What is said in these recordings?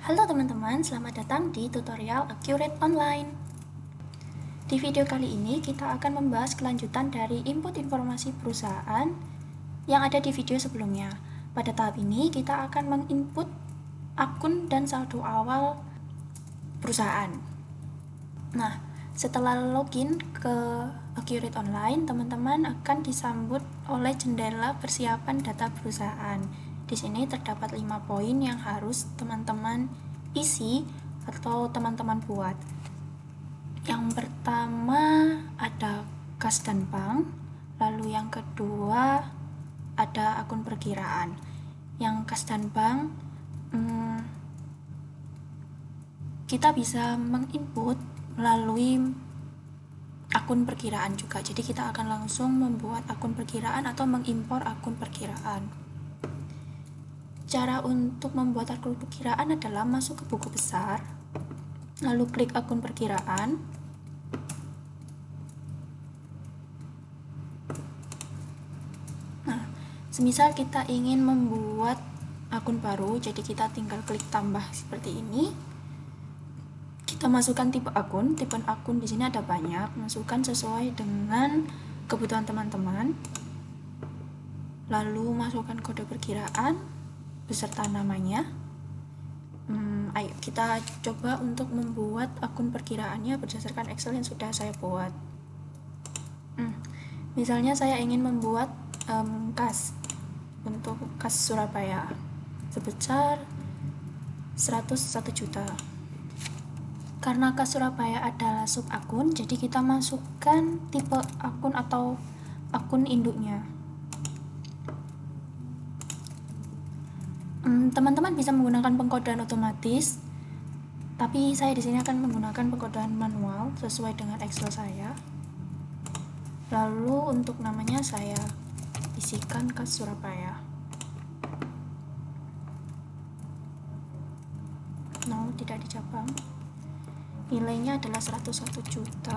Halo teman-teman, selamat datang di tutorial Accurate Online. Di video kali ini kita akan membahas kelanjutan dari input informasi perusahaan yang ada di video sebelumnya. Pada tahap ini kita akan menginput akun dan saldo awal perusahaan. Nah, setelah login ke Accurate Online, teman-teman akan disambut oleh jendela persiapan data perusahaan. Di sini terdapat 5 poin yang harus teman-teman isi atau teman-teman buat. Yang pertama ada kas dan bank, lalu yang kedua ada akun perkiraan. Yang kas dan bank kita bisa menginput melalui akun perkiraan juga. Jadi kita akan langsung membuat akun perkiraan atau mengimpor akun perkiraan. Cara untuk membuat akun perkiraan adalah masuk ke buku besar, lalu klik akun perkiraan. Nah, semisal kita ingin membuat akun baru, jadi kita tinggal klik tambah seperti ini. Kita masukkan tipe akun di sini ada banyak, masukkan sesuai dengan kebutuhan teman-teman. Lalu masukkan kode perkiraan beserta namanya. Ayo kita coba untuk membuat akun perkiraannya berdasarkan Excel yang sudah saya buat. Misalnya saya ingin membuat kas untuk kas Surabaya sebesar 101 juta. Karena kas Surabaya adalah sub akun, jadi kita masukkan tipe akun atau akun induknya. Teman-teman bisa menggunakan pengkodean otomatis, tapi saya di sini akan menggunakan pengkodean manual sesuai dengan Excel saya. Lalu untuk namanya saya isikan kas Surabaya. No, tidak dicabang. Nilainya adalah 101 juta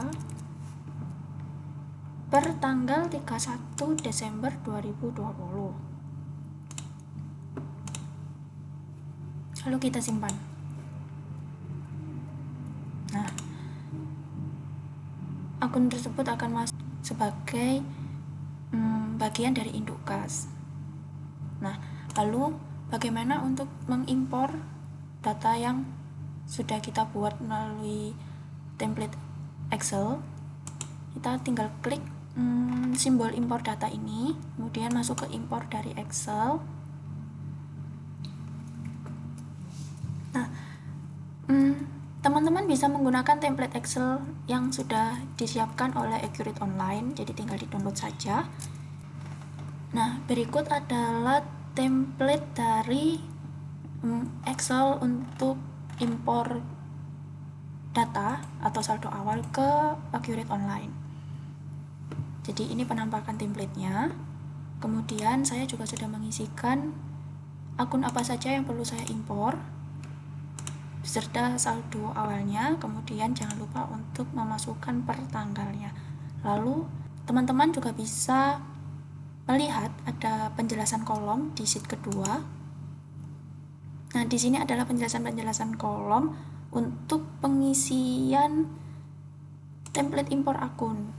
per tanggal 31 Desember 2020. Lalu kita simpan. Nah, akun tersebut akan masuk sebagai bagian dari induk kas. Nah, lalu bagaimana untuk mengimpor data yang sudah kita buat melalui template Excel? Kita tinggal klik simbol impor data ini, kemudian masuk ke impor dari Excel. Nah, teman-teman bisa menggunakan template Excel yang sudah disiapkan oleh Accurate Online, jadi tinggal di-download saja. Nah, berikut adalah template dari Excel untuk impor data atau saldo awal ke Accurate Online. Jadi ini penampakan templatenya. Kemudian saya juga sudah mengisikan akun apa saja yang perlu saya impor beserta saldo awalnya. Kemudian jangan lupa untuk memasukkan per tanggalnya. Lalu teman-teman juga bisa melihat ada penjelasan kolom di sheet kedua. Nah, di sini adalah penjelasan-penjelasan kolom untuk pengisian template impor akun.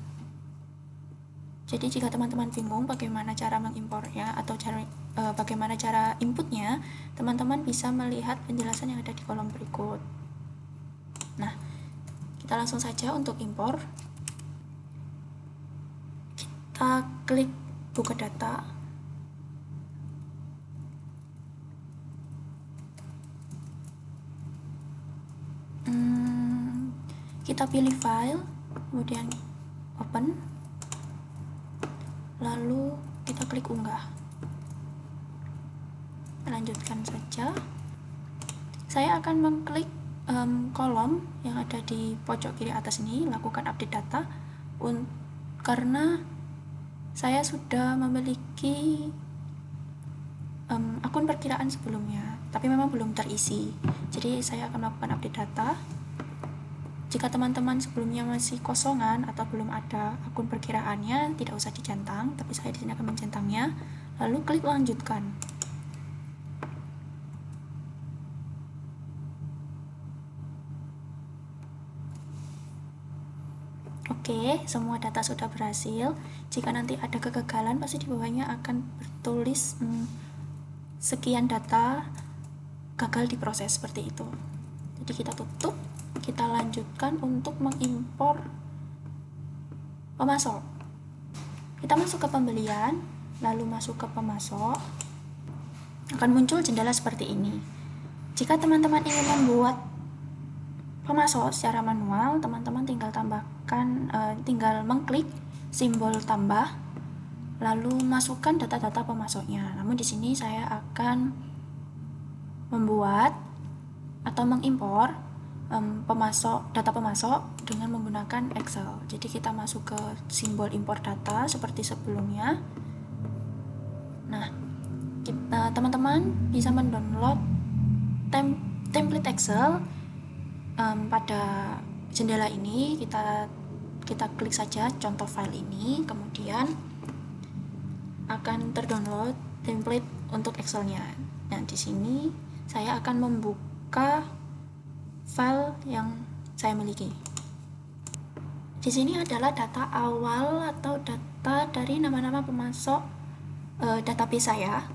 Jadi jika teman-teman bingung bagaimana cara mengimpornya atau bagaimana cara inputnya, teman-teman bisa melihat penjelasan yang ada di kolom berikut. Nah, kita langsung saja untuk impor. Kita klik buka data. Kita pilih file, kemudian open, lalu kita klik unggah. Lanjutkan saja. Saya akan mengklik kolom yang ada di pojok kiri atas ini, lakukan update data, karena saya sudah memiliki akun perkiraan sebelumnya, tapi memang belum terisi. Jadi saya akan melakukan update data. Jika teman-teman sebelumnya masih kosongan atau belum ada akun perkiraannya, tidak usah dicentang, tapi saya di sini akan mencentangnya. Lalu klik lanjutkan. Oke, semua data sudah berhasil. Jika nanti ada kegagalan, pasti di bawahnya akan bertulis sekian data gagal diproses, seperti itu. Jadi kita tutup, kita lanjutkan untuk mengimpor pemasok. Kita masuk ke pembelian, lalu masuk ke pemasok. Akan muncul jendela seperti ini. Jika teman-teman ingin membuat pemasok secara manual, teman-teman tinggal tinggal mengklik simbol tambah, lalu masukkan data-data pemasoknya. Namun di sini saya akan membuat atau mengimpor data pemasok dengan menggunakan Excel. Jadi kita masuk ke simbol impor data seperti sebelumnya. Nah, teman-teman bisa mendownload template Excel pada jendela ini. Kita klik saja contoh file ini, kemudian akan terdownload template untuk Excelnya. Nah, di sini saya akan membuka file yang saya miliki. Di sini adalah data awal atau data dari nama-nama pemasok database saya.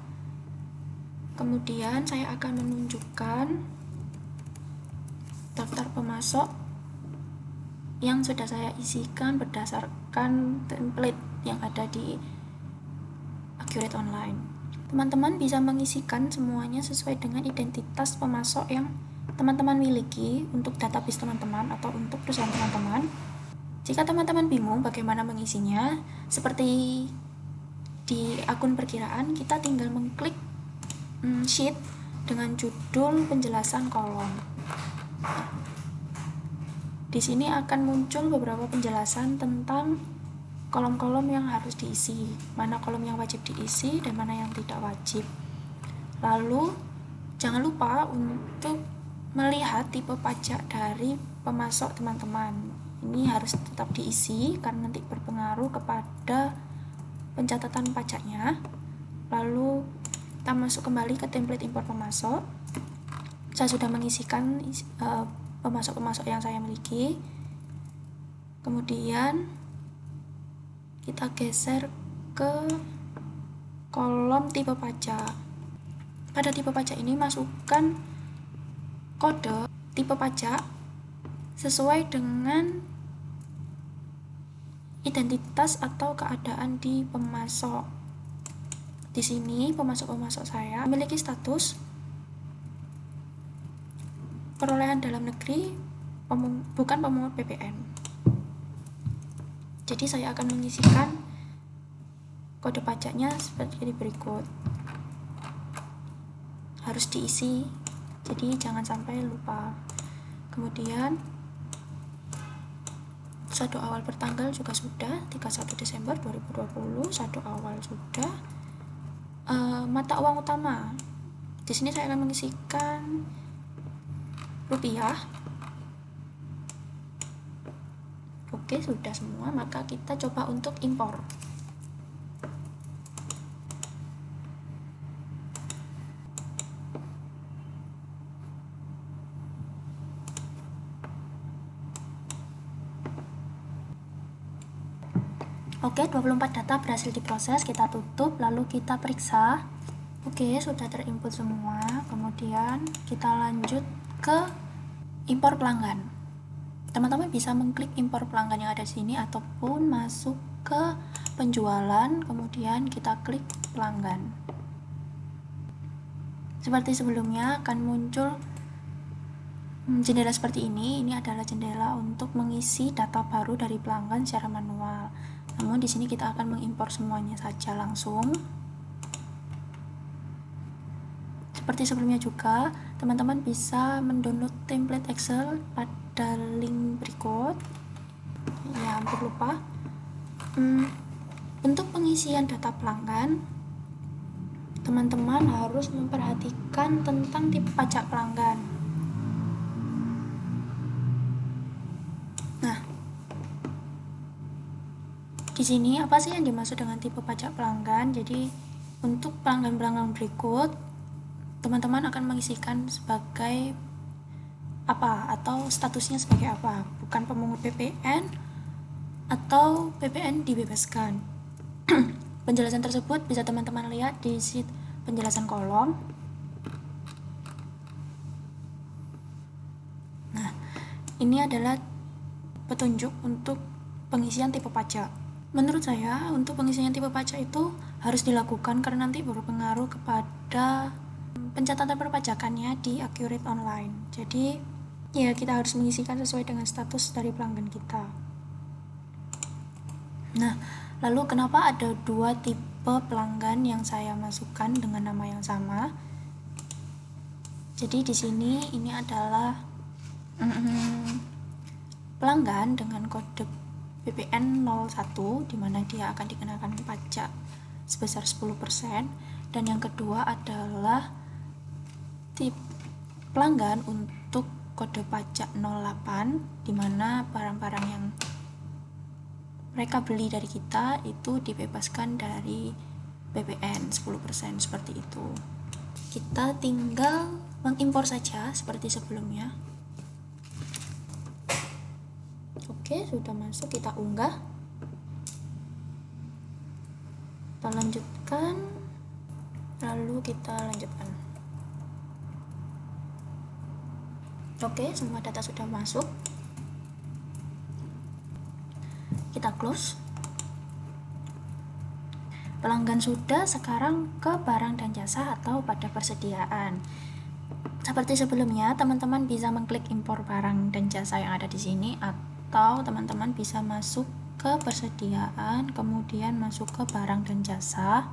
Kemudian saya akan menunjukkan daftar pemasok yang sudah saya isikan berdasarkan template yang ada di Accurate Online. Teman-teman bisa mengisikan semuanya sesuai dengan identitas pemasok yang teman-teman miliki untuk database teman-teman atau untuk perusahaan teman-teman. Jika teman-teman bingung bagaimana mengisinya, seperti di akun perkiraan, kita tinggal mengklik sheet dengan judul penjelasan kolom. Di sini akan muncul beberapa penjelasan tentang kolom-kolom yang harus diisi, mana kolom yang wajib diisi dan mana yang tidak wajib. Lalu jangan lupa untuk melihat tipe pajak dari pemasok teman-teman. Ini harus tetap diisi karena nanti berpengaruh kepada pencatatan pajaknya. Lalu kita masuk kembali ke template impor pemasok. Saya sudah mengisikan pemasok-pemasok yang saya miliki. Kemudian kita geser ke kolom tipe pajak. Pada tipe pajak ini masukkan kode tipe pajak sesuai dengan identitas atau keadaan di pemasok. Di sini pemasok-pemasok saya memiliki status perolehan dalam negeri, bukan pemungut PPN. Jadi saya akan mengisikan kode pajaknya seperti berikut. Harus diisi, jadi jangan sampai lupa. Kemudian saldo awal pertanggal juga sudah, 31 Desember 2020, saldo awal sudah. Mata uang utama. Di sini saya akan mengisikan rupiah. Oke, sudah semua, maka kita coba untuk impor. Oke, 24 data berhasil diproses, kita tutup, lalu kita periksa. Oke, sudah terinput semua. Kemudian kita lanjut ke impor pelanggan. Teman-teman bisa mengklik impor pelanggan yang ada di sini ataupun masuk ke penjualan, kemudian kita klik pelanggan. Seperti sebelumnya akan muncul jendela seperti ini. Ini adalah jendela untuk mengisi data baru dari pelanggan secara manual. Namun di sini kita akan mengimpor semuanya saja langsung. Seperti sebelumnya juga, teman-teman bisa mendownload template Excel pada link berikut. Ya, hampir lupa. Untuk pengisian data pelanggan, teman-teman harus memperhatikan tentang tipe pajak pelanggan. Nah, di sini apa sih yang dimaksud dengan tipe pajak pelanggan? Jadi untuk pelanggan-pelanggan berikut, teman-teman akan mengisikan sebagai apa atau statusnya sebagai apa, bukan pemungut PPN, atau PPN dibebaskan. Penjelasan tersebut bisa teman-teman lihat di sheet penjelasan kolom. Nah, ini adalah petunjuk untuk pengisian tipe pajak. Menurut saya, untuk pengisian tipe pajak itu harus dilakukan karena nanti berpengaruh kepada pencatatan perpajakannya di Accurate Online. Jadi, ya kita harus mengisikan sesuai dengan status dari pelanggan kita. Nah, lalu kenapa ada dua tipe pelanggan yang saya masukkan dengan nama yang sama? Jadi di sini ini adalah pelanggan dengan kode PPN 01 di mana dia akan dikenakan pajak sebesar 10%, dan yang kedua adalah tipe pelanggan untuk kode pajak 08 di mana barang-barang yang mereka beli dari kita itu dibebaskan dari PPN 10% seperti itu. Kita tinggal mengimpor saja seperti sebelumnya. Oke, sudah masuk, kita unggah. Kita lanjutkan, lalu kita lanjutkan. Oke, semua data sudah masuk. Kita close. Pelanggan sudah, sekarang ke barang dan jasa atau pada persediaan. Seperti sebelumnya, teman-teman bisa mengklik impor barang dan jasa yang ada di sini, atau teman-teman bisa masuk ke persediaan, kemudian masuk ke barang dan jasa.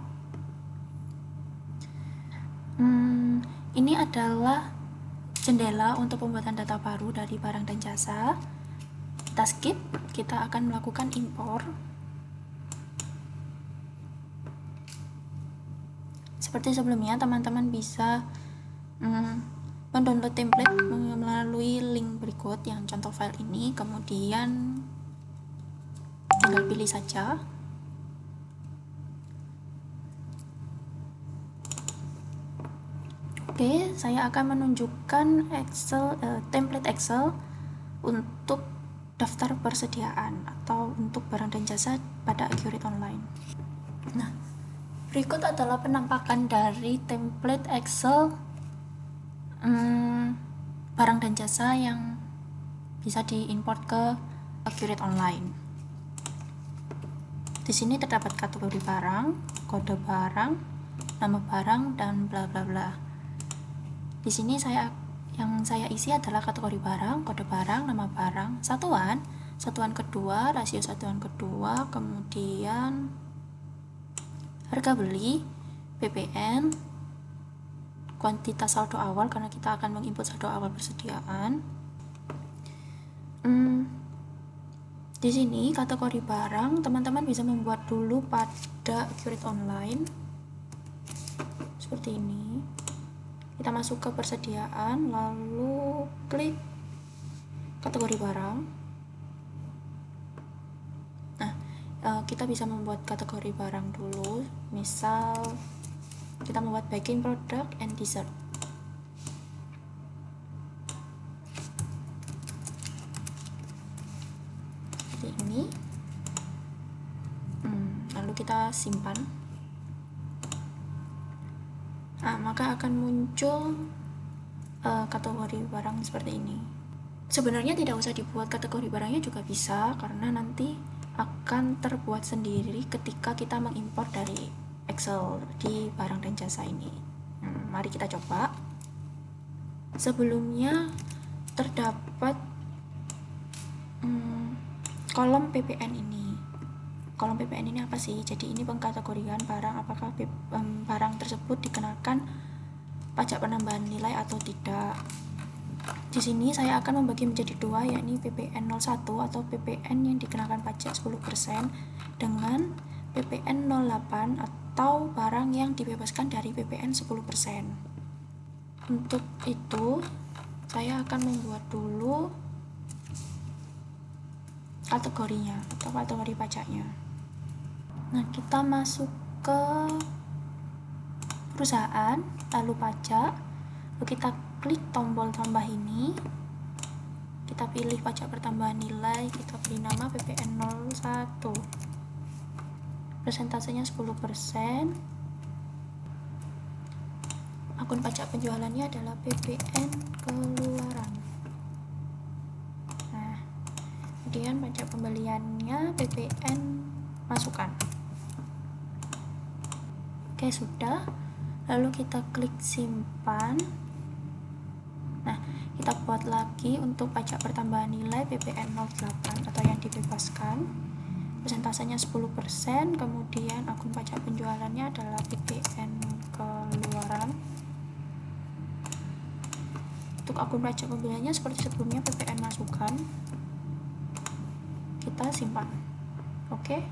Ini adalah jendela untuk pembuatan data baru dari barang dan jasa. Kita skip, kita akan melakukan impor. Seperti sebelumnya, teman-teman bisa mendownload template melalui link berikut yang contoh file ini, kemudian tinggal pilih saja. Oke, saya akan menunjukkan template Excel untuk daftar persediaan atau untuk barang dan jasa pada Accurate Online. Nah, berikut adalah penampakan dari template Excel barang dan jasa yang bisa diimport ke Accurate Online. Di sini terdapat kategori barang, kode barang, nama barang, dan bla bla bla. Di sini yang saya isi adalah kategori barang, kode barang, nama barang, satuan kedua, rasio satuan kedua, kemudian harga beli, PPN, kuantitas saldo awal karena kita akan menginput saldo awal persediaan. Di sini kategori barang, teman-teman bisa membuat dulu pada Accurate Online seperti ini. Kita masuk ke persediaan, lalu klik kategori barang. Nah, kita bisa membuat kategori barang dulu. Misal kita membuat baking product and dessert. Seperti ini. Lalu kita simpan. Nah, maka akan muncul kategori barang seperti ini. Sebenarnya tidak usah dibuat kategori barangnya juga bisa, karena nanti akan terbuat sendiri ketika kita mengimpor dari Excel di barang dan jasa ini. Mari kita coba. Sebelumnya terdapat kolom PPN ini. Kolom PPN ini apa sih? Jadi ini pengkategorian barang, apakah barang tersebut dikenakan pajak penambahan nilai atau tidak. Di sini saya akan membagi menjadi dua, yakni PPN 01 atau PPN yang dikenakan pajak 10% dengan PPN 08 atau barang yang dibebaskan dari PPN 10%. Untuk itu saya akan membuat dulu kategorinya atau kategori pajaknya. Nah, kita masuk ke perusahaan, lalu pajak, lalu kita klik tombol tambah ini, kita pilih pajak pertambahan nilai, kita beri nama PPN 01, persentasenya 10%, akun pajak penjualannya adalah PPN keluaran. Nah, kemudian pajak pembeliannya PPN masukan. Oke, sudah. Lalu kita klik simpan. Nah, kita buat lagi untuk pajak pertambahan nilai PPN 08 atau yang dibebaskan. Persentasenya 10%, kemudian akun pajak penjualannya adalah PPN keluaran. Untuk akun pajak pembeliannya seperti sebelumnya PPN masukan. Kita simpan. Oke.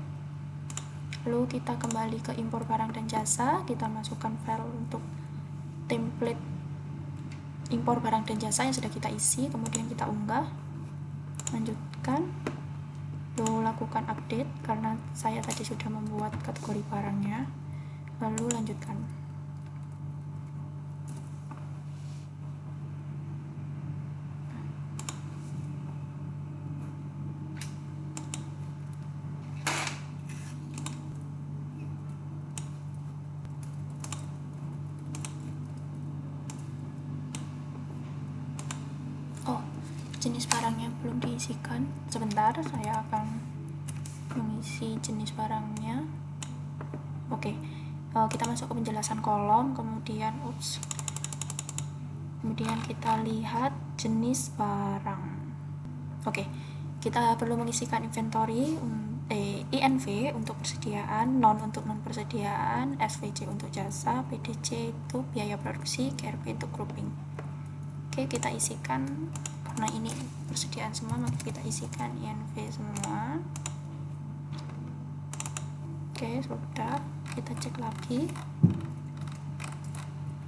Lalu kita kembali ke impor barang dan jasa, kita masukkan file untuk template impor barang dan jasa yang sudah kita isi, kemudian kita unggah, lanjutkan, lalu lakukan update karena saya tadi sudah membuat kategori barangnya, lalu lanjutkan. Oh, jenis barangnya belum diisikan. Sebentar, saya akan mengisi jenis barangnya. Oke, kita masuk ke penjelasan kolom, kemudian kita lihat jenis barang. Oke, kita perlu mengisikan inventory, INV untuk persediaan, non untuk non persediaan, SVJ untuk jasa, PDC itu biaya produksi, KRP untuk grouping. Oke, kita isikan karena ini persediaan semua, maka kita isikan INV semua. Oke, sudah. Kita cek lagi.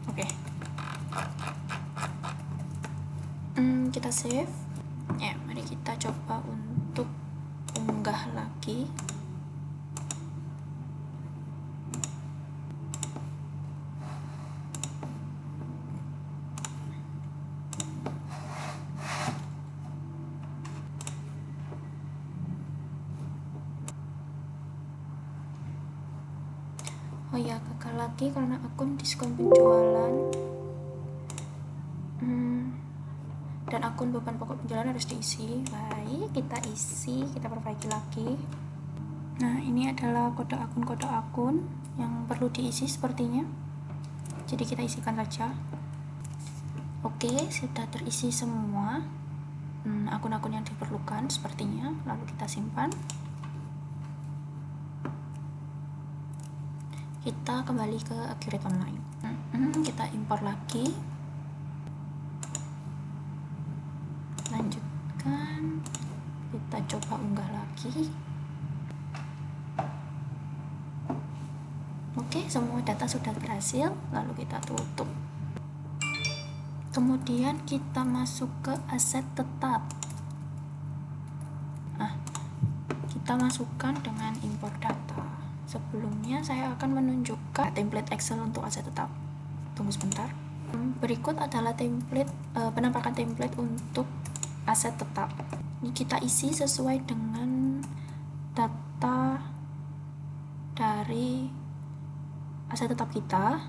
Oke. Kita save. Ya, mari kita coba untuk unggah lagi. Oh ya, gagal lagi karena akun diskon penjualan dan akun beban pokok penjualan harus diisi. Baik, kita isi, kita perbaiki lagi. Nah, ini adalah kode akun yang perlu diisi sepertinya, jadi kita isikan saja. Oke, sudah terisi semua akun-akun yang diperlukan sepertinya, lalu kita simpan. Kita kembali ke Accurate Online. Kita impor lagi, lanjutkan, kita coba unggah lagi. Oke, semua data sudah berhasil, lalu kita tutup. Kemudian kita masuk ke aset tetap. Nah, kita masukkan dengan impor data. Sebelumnya saya akan menunjukkan template Excel untuk aset tetap. Tunggu sebentar. Berikut adalah template penampakan template untuk aset tetap. Ini kita isi sesuai dengan data dari aset tetap kita,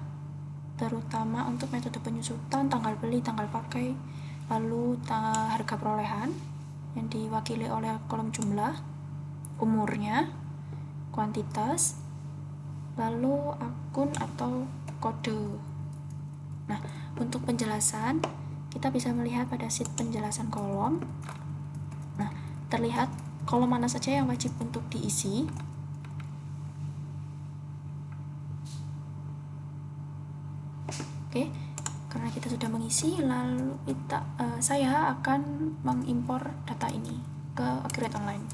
terutama untuk metode penyusutan, tanggal beli, tanggal pakai, lalu harga perolehan yang diwakili oleh kolom jumlah, umurnya, kuantitas, lalu akun atau kode. Nah, untuk penjelasan kita bisa melihat pada sheet penjelasan kolom. Nah, terlihat kolom mana saja yang wajib untuk diisi. Oke, karena kita sudah mengisi, lalu saya akan mengimpor data ini ke Accurate Online.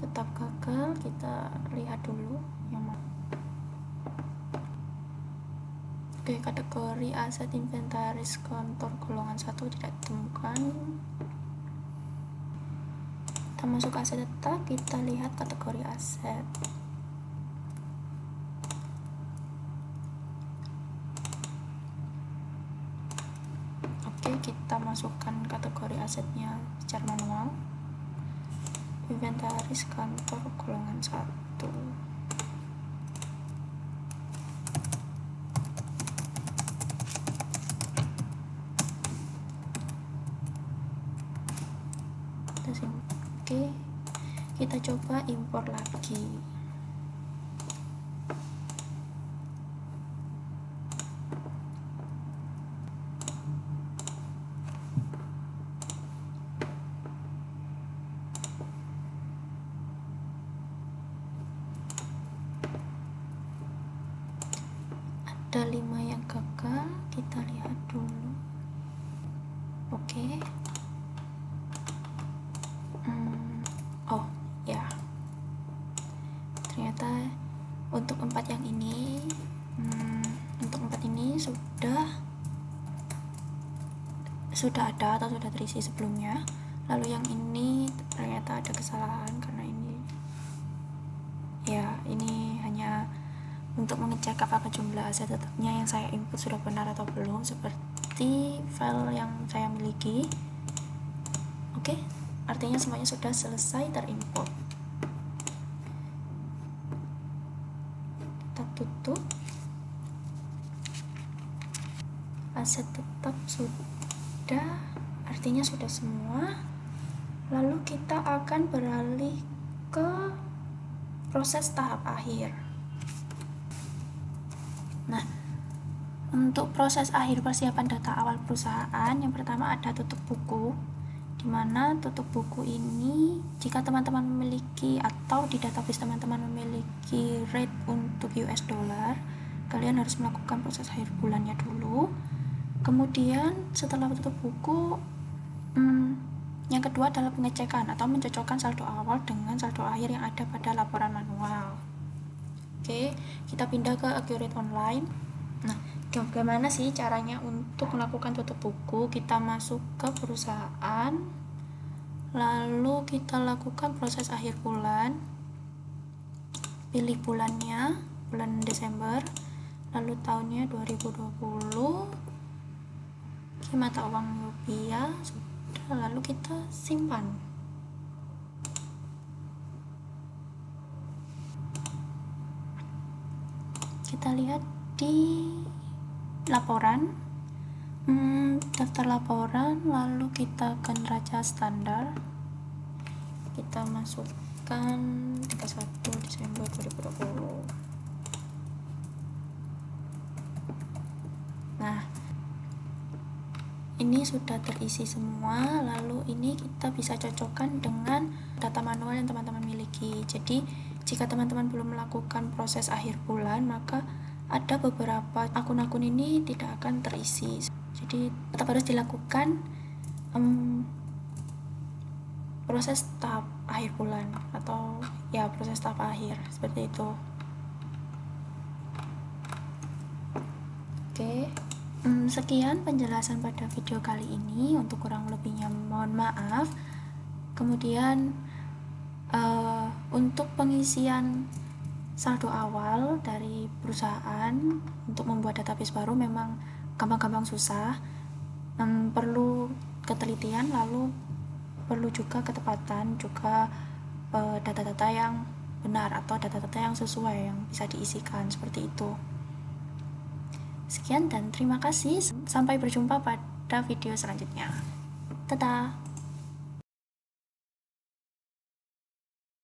Tetap gagal, kita lihat dulu yang mana. Oke, kategori aset inventaris kantor golongan 1 tidak ditemukan. Kita masuk ke aset tetap, kita lihat kategori aset. masukkan kategori asetnya secara manual. Inventaris kantor golongan 1. Oke, kita coba impor lagi. Ada 5 yang gagal, kita lihat dulu. Oke. Oh ya, ternyata untuk 4 yang ini sudah ada atau sudah terisi sebelumnya. Lalu yang ini ternyata ada kesalahan karena ini hanya untuk mengecek apakah jumlah aset tetapnya yang saya input sudah benar atau belum, seperti file yang saya miliki. Oke, artinya semuanya sudah selesai terimport. Kita tutup. Aset tetap sudah, artinya sudah semua. Lalu kita akan beralih ke proses tahap akhir. Nah, untuk proses akhir persiapan data awal perusahaan, yang pertama ada tutup buku, di mana tutup buku ini jika teman-teman memiliki atau di database teman-teman memiliki rate untuk US dollar, kalian harus melakukan proses akhir bulannya dulu. Kemudian setelah tutup buku, yang kedua adalah pengecekan atau mencocokkan saldo awal dengan saldo akhir yang ada pada laporan manual. Oke, kita pindah ke Accurate Online. Nah, bagaimana sih caranya untuk melakukan tutup buku? Kita masuk ke perusahaan, lalu kita lakukan proses akhir bulan, pilih bulannya, bulan Desember, lalu tahunnya 2020, mata uang rupiah, sudah, lalu kita simpan. Kita lihat di laporan, daftar laporan, lalu kita ke neraca standar, kita masukkan 31 Desember 2020. Nah, ini sudah terisi semua. Lalu ini kita bisa cocokkan dengan data manual yang teman-teman miliki. Jadi jika teman-teman belum melakukan proses akhir bulan, maka ada beberapa akun-akun ini tidak akan terisi. Jadi tetap harus dilakukan proses tahap akhir bulan, atau ya proses tahap akhir, seperti itu. Oke, sekian penjelasan pada video kali ini. Untuk kurang lebihnya mohon maaf. Kemudian untuk pengisian saldo awal dari perusahaan untuk membuat database baru memang gampang-gampang susah, perlu ketelitian, lalu perlu juga ketepatan, juga data-data yang benar atau data-data yang sesuai yang bisa diisikan, seperti itu. Sekian dan terima kasih, sampai berjumpa pada video selanjutnya. Dadah.